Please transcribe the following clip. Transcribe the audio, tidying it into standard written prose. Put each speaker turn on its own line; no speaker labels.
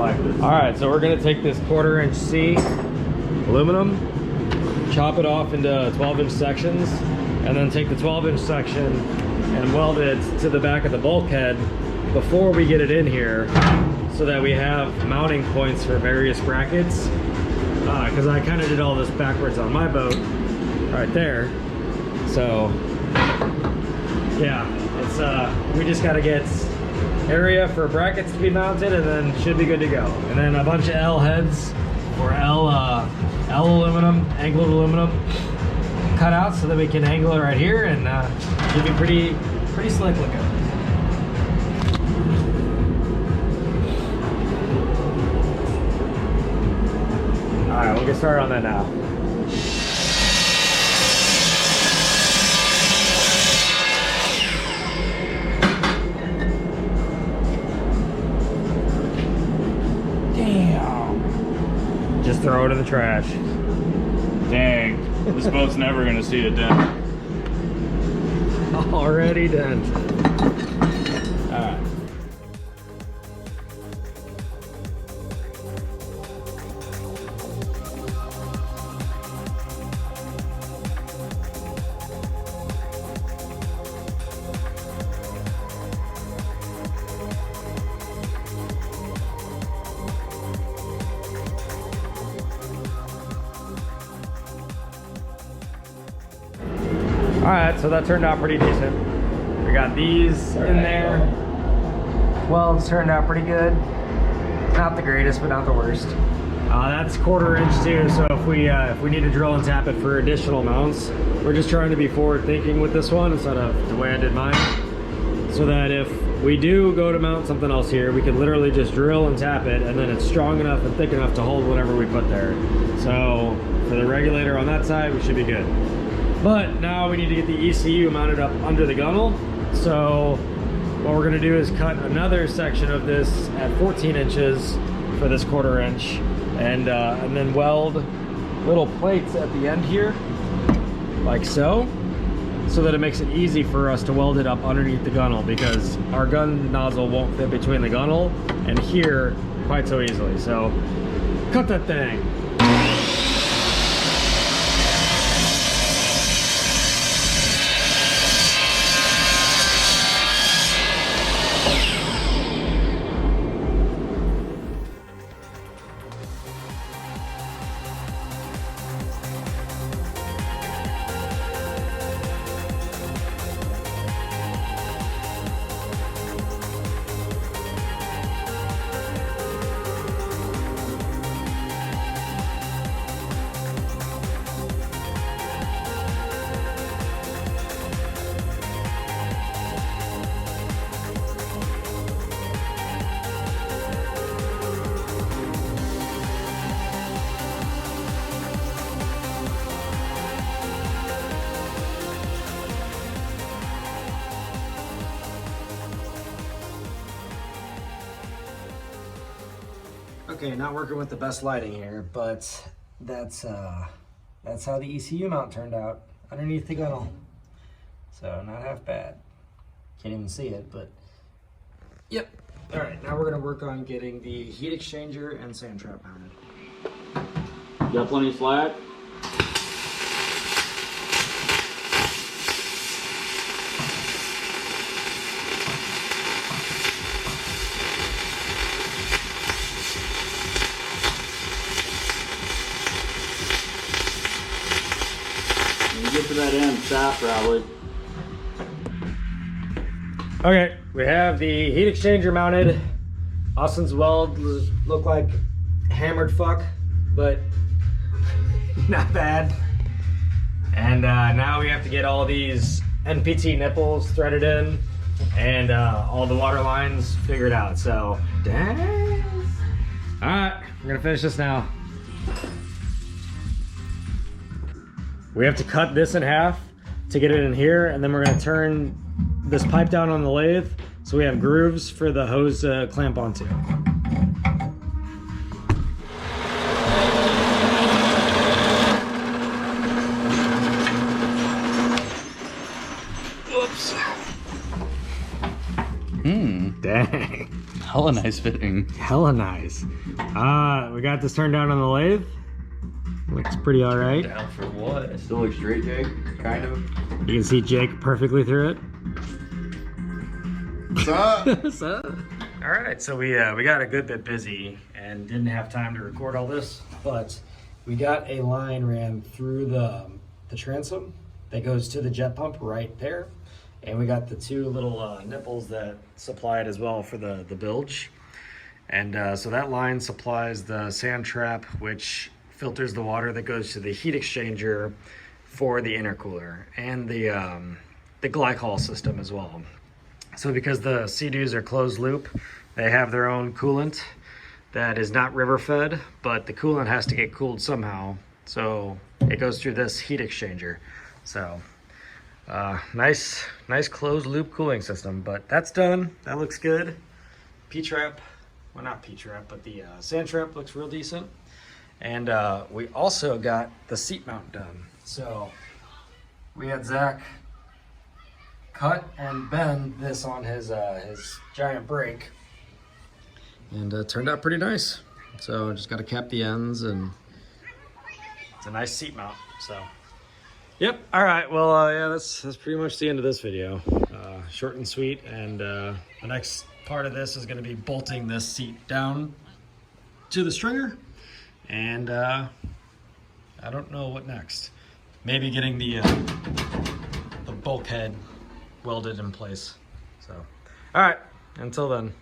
like this.
All right, so we're gonna take this 1/4" C aluminum, chop it off into 12" sections, and then take the 12" section and weld it to the back of the bulkhead before we get it in here, so that we have mounting points for various brackets. Because I kind of did all this backwards on my boat, right there. So yeah, it's we just got to get area for brackets to be mounted, and then should be good to go. And then a bunch of L heads or L aluminum, angled aluminum cut out so that we can angle it right here, and should be pretty slick looking. All right, we'll get started on that now. Damn. Just throw it in the trash.
Dang, this boat's never gonna see a dent.
Already done. All right. Alright, so that turned out pretty decent. We got these in there. Welds turned out pretty good. Not the greatest, but not the worst. That's 1/4" too, so if we need to drill and tap it for additional mounts, we're just trying to be forward thinking with this one instead of the way I did mine. So that if we do go to mount something else here, we can literally just drill and tap it, and then it's strong enough and thick enough to hold whatever we put there. So for the regulator on that side, we should be good. But now we need to get the ECU mounted up under the gunnel. So what we're gonna do is cut another section of this at 14" for this 1/4", and then weld little plates at the end here, like so that it makes it easy for us to weld it up underneath the gunnel, because our gun nozzle won't fit between the gunnel and here quite so easily. So cut that thing. Okay, not working with the best lighting here, but that's how the ECU mount turned out underneath the gunnel. So not half bad. Can't even see it, but yep. All right, now we're gonna work on getting the heat exchanger and sand trap mounted.
Got plenty of slack? Get to that end, stop, probably.
Okay, we have the heat exchanger mounted. Austin's weld look like hammered fuck, but not bad. And now we have to get all these NPT nipples threaded in and all the water lines figured out. So, dang. All right, we're gonna finish this now. We have to cut this in half to get it in here, and then we're gonna turn this pipe down on the lathe so we have grooves for the hose to clamp onto. Whoops. Dang.
Hella nice fitting.
Hella nice. We got this turned down on the lathe. Looks pretty all right.
Down for what? It still looks straight, Jake. Kind of.
You can see Jake perfectly through it.
What's up?
What's up? All right, so we got a good bit busy and didn't have time to record all this, but we got a line ran through the transom that goes to the jet pump right there, and we got the two little nipples that supply it as well for the bilge, and so that line supplies the sand trap, which filters the water that goes to the heat exchanger for the intercooler and the glycol system as well. So because the Seadoos are closed loop, they have their own coolant that is not river fed, but the coolant has to get cooled somehow. So it goes through this heat exchanger. So nice closed loop cooling system, but that's done. That looks good. P-trap, well not P-trap, but the sand trap looks real decent. And we also got the seat mount done. So we had Zach cut and bend this on his giant brake, and it turned out pretty nice. So just got to cap the ends, and it's a nice seat mount. So yep. All right, well yeah, that's pretty much the end of this video. Short and sweet, and the next part of this is going to be bolting this seat down to the stringer, and I don't know what next. Maybe getting the bulkhead welded in place. So, all right, until then.